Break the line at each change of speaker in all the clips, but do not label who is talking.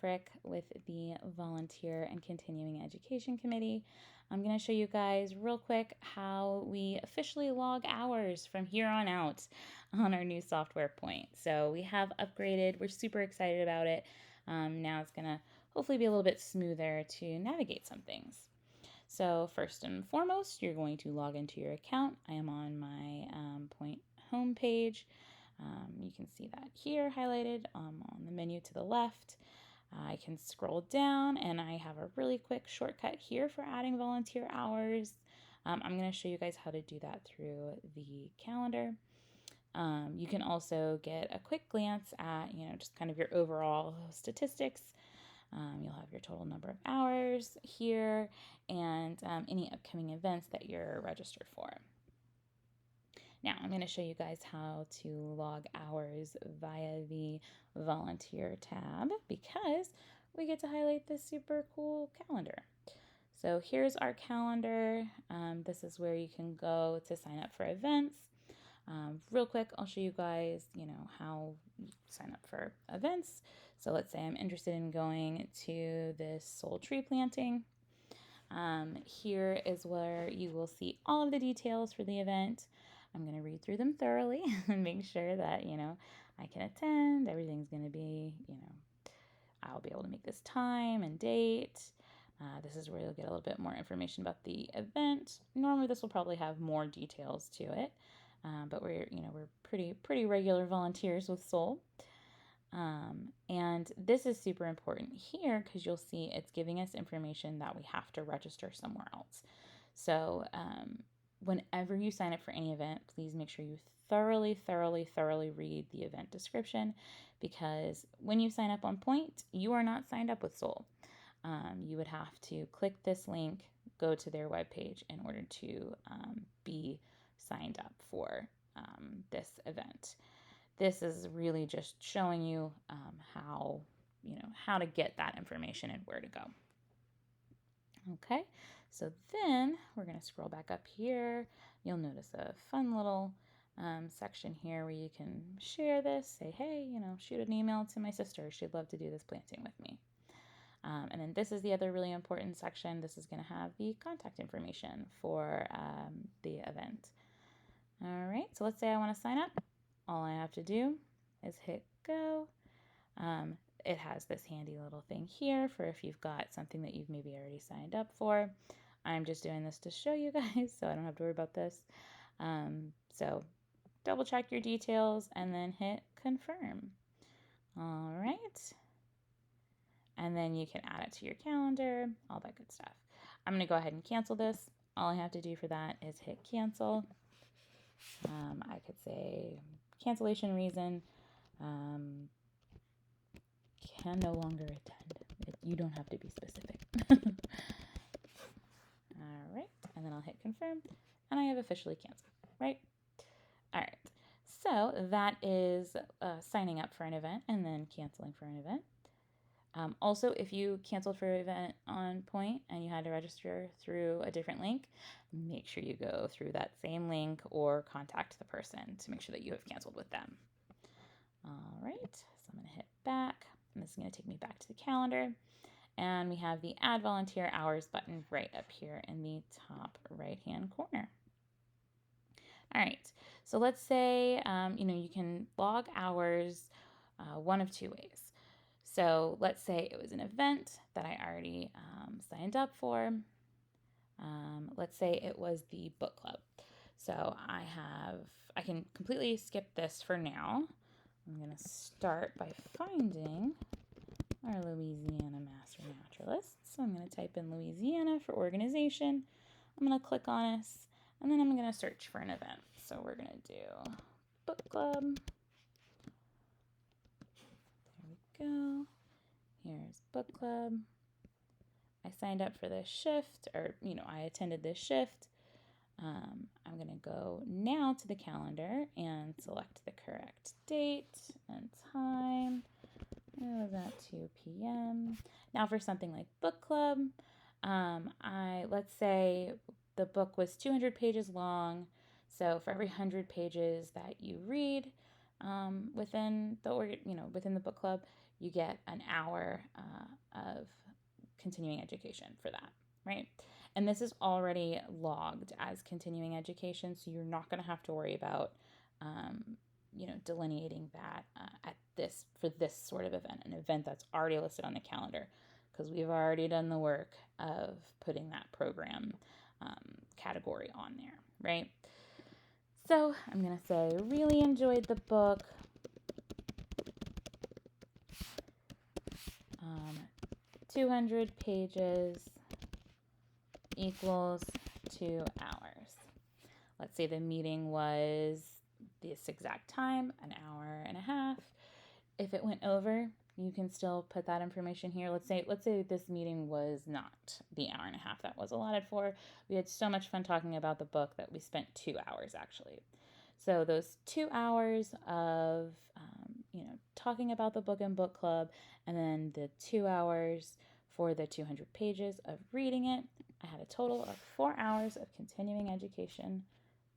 Frick with the Volunteer and Continuing Education Committee. I'm going to show you guys real quick how we officially log hours from here on out on our new software Point. So we have upgraded. We're super excited about it. Now it's going to hopefully be a little bit smoother to navigate some things. So first and foremost, you're going to log into your account. I am on my Point homepage. You can see that here highlighted on the menu to the left. I can scroll down and I have a really quick shortcut here for adding volunteer hours. I'm going to show you guys how to do that through the calendar. You can also get a quick glance at, just kind of your overall statistics. You'll have your total number of hours here and any upcoming events that you're registered for. Now I'm going to show you guys how to log hours via the volunteer tab because we get to highlight this super cool calendar. So here's our calendar. This is where you can go to sign up for events. Real quick, I'll show you guys, how you sign up for events. So let's say I'm interested in going to this soul tree planting. Here is where you will see all of the details for the event. I'm going to read through them thoroughly and make sure that, I can attend. Everything's going to be, I'll be able to make this time and date. This is where you'll get a little bit more information about the event. Normally this will probably have more details to it, but we're pretty regular volunteers with Soul. And this is super important here because you'll see it's giving us information that we have to register somewhere else. So whenever you sign up for any event, please make sure you thoroughly read the event description, because when you sign up on Point, you are not signed up with Soul. You would have to click this link, go to their webpage in order to be signed up for this event. This is really just showing you how to get that information and where to go. Okay, so then we're going to scroll back up here. You'll notice a fun little section here where you can share this, say, hey, shoot an email to my sister. She'd love to do this planting with me. And then this is the other really important section. This is going to have the contact information for the event. All right, so let's say I want to sign up. All I have to do is hit go. It has this handy little thing here for if you've got something that you've maybe already signed up for. I'm just doing this to show you guys so I don't have to worry about this. So double check your details and then hit confirm. All right. And then you can add it to your calendar, all that good stuff. I'm going to go ahead and cancel this. All I have to do for that is hit cancel. I could say cancellation reason, can no longer attend. You don't have to be specific. All right, and then I'll hit confirm, and I have officially canceled, right? All right, so that is signing up for an event and then canceling for an event. Also, if you canceled for an event on Point and you had to register through a different link, make sure you go through that same link or contact the person to make sure that you have canceled with them. All right, so I'm going to hit back, and this is going to take me back to the calendar. And we have the Add Volunteer Hours button right up here in the top right-hand corner. All right, so let's say, you can log hours one of two ways. So let's say it was an event that I already signed up for. Let's say it was the book club. So I can completely skip this for now. I'm going to start by finding our Louisiana Master Naturalists. So I'm going to type in Louisiana for organization. I'm going to click on us, and then I'm going to search for an event. So we're going to do book club. Go. Here's book club. I signed up for this shift, or I attended this shift. I'm going to go now to the calendar and select the correct date and time. It was at 2 p.m. Now for something like book club, let's say the book was 200 pages long. So for every 100 pages that you read within the book club, you get an hour of continuing education for that, right? And this is already logged as continuing education, so you're not going to have to worry about, delineating that for this sort of event, an event that's already listed on the calendar, because we've already done the work of putting that program category on there, right? So I'm going to say, really enjoyed the book. 200 pages equals 2 hours. Let's say the meeting was this exact time, an hour and a half. If it went over, you can still put that information here. Let's say this meeting was not the hour and a half that was allotted for. We had so much fun talking about the book that we spent 2 hours actually. So those 2 hours of talking about the book in book club, and then the 2 hours for the 200 pages of reading it, I had a total of 4 hours of continuing education.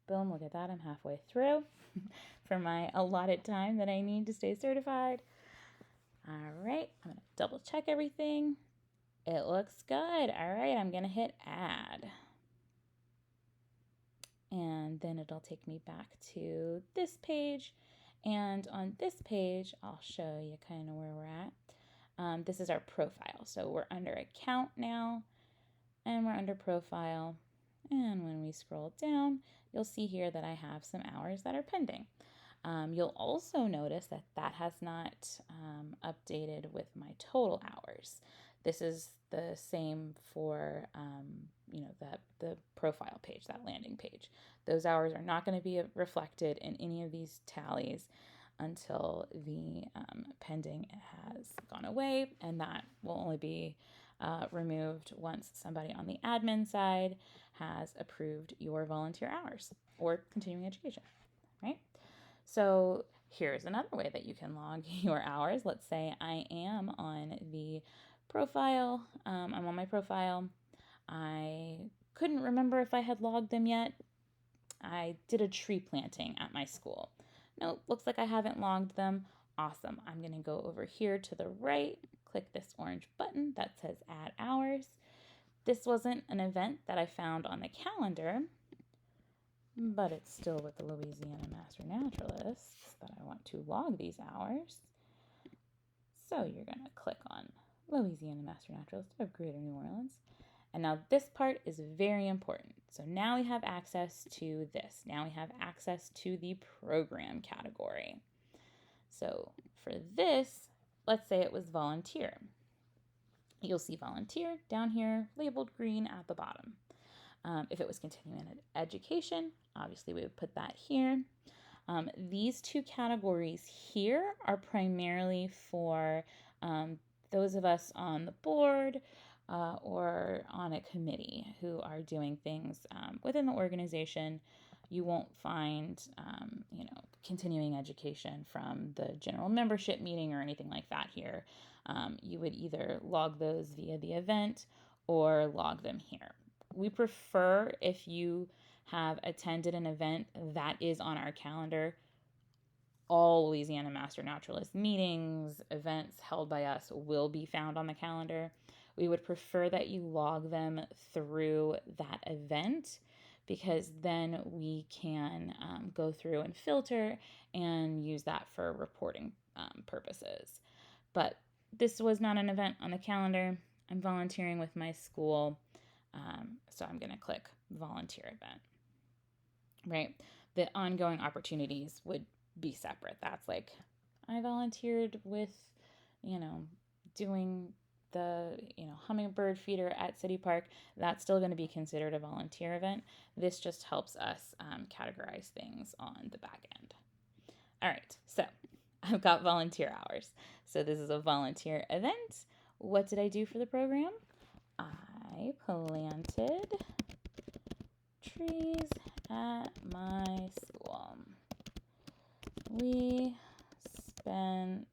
Boom, look at that, I'm halfway through for my allotted time that I need to stay certified. All right, I'm going to double check everything. It looks good. All right, I'm going to hit add. And then it'll take me back to this page. And on this page, I'll show you kind of where we're at. This is our profile. So we're under account now, and we're under profile. And when we scroll down, you'll see here that I have some hours that are pending. You'll also notice that that has not updated with my total hours. This is the same for the profile page, that landing page. Those hours are not going to be reflected in any of these tallies until the pending has gone away, and that will only be removed once somebody on the admin side has approved your volunteer hours or continuing education, right? So here's another way that you can log your hours. Let's say I am on the profile. I'm on my profile. I couldn't remember if I had logged them yet. I did a tree planting at my school. Nope, looks like I haven't logged them. Awesome. I'm going to go over here to the right, click this orange button that says add hours. This wasn't an event that I found on the calendar, but it's still with the Louisiana Master Naturalists that I want to log these hours. So you're going to click on Louisiana Master Naturalist of Greater New Orleans. And now this part is very important. So now we have access to this. Now we have access to the program category. So for this, let's say it was volunteer. You'll see volunteer down here labeled green at the bottom. If it was continuing education, obviously we would put that here. These two categories here are primarily for those of us on the board or on a committee who are doing things within the organization. You won't find, continuing education from the general membership meeting or anything like that here. You would either log those via the event or log them here. We prefer if you have attended an event that is on our calendar. All Louisiana Master Naturalist meetings, events held by us will be found on the calendar. We would prefer that you log them through that event, because then we can go through and filter and use that for reporting purposes. But this was not an event on the calendar. I'm volunteering with my school, so I'm going to click volunteer event, right? The ongoing opportunities would be separate. That's like, I volunteered with, doing the, hummingbird feeder at City Park. That's still going to be considered a volunteer event. This just helps us categorize things on the back end. All right, so I've got volunteer hours. So this is a volunteer event. What did I do for the program? I planted trees at my school. We spent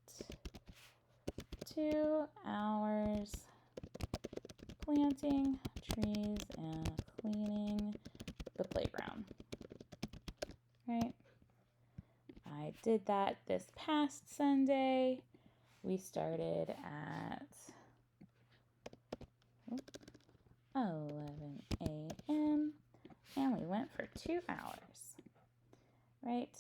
2 hours planting trees and cleaning the playground. Right? I did that this past Sunday. we started at 11 a.m. and we went for 2 hours, right?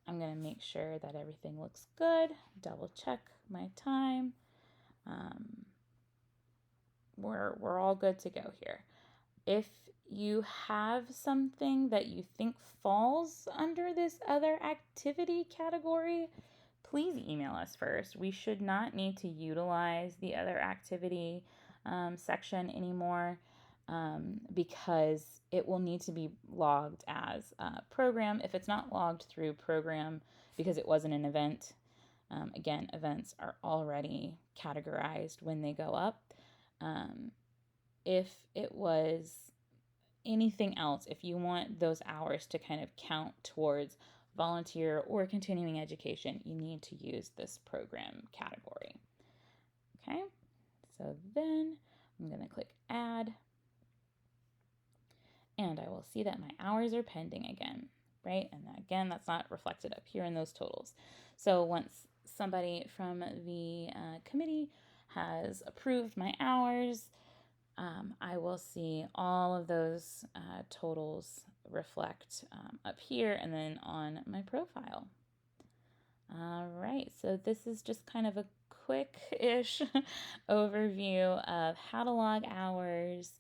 I'm going to make sure that everything looks good, double check my time. We're all good to go here. If you have something that you think falls under this other activity category, please email us first. We should not need to utilize the other activity section anymore because it will need to be logged as a program. If it's not logged through program because it wasn't an event, again, events are already categorized when they go up. If it was anything else, if you want those hours to kind of count towards volunteer or continuing education, you need to use this program category. Okay, so then I'm going to click add, and I will see that my hours are pending again, right? And again, that's not reflected up here in those totals. So once somebody from the committee has approved my hours, I will see all of those totals reflect up here and then on my profile. All right, so this is just kind of a quick-ish overview of how to log hours.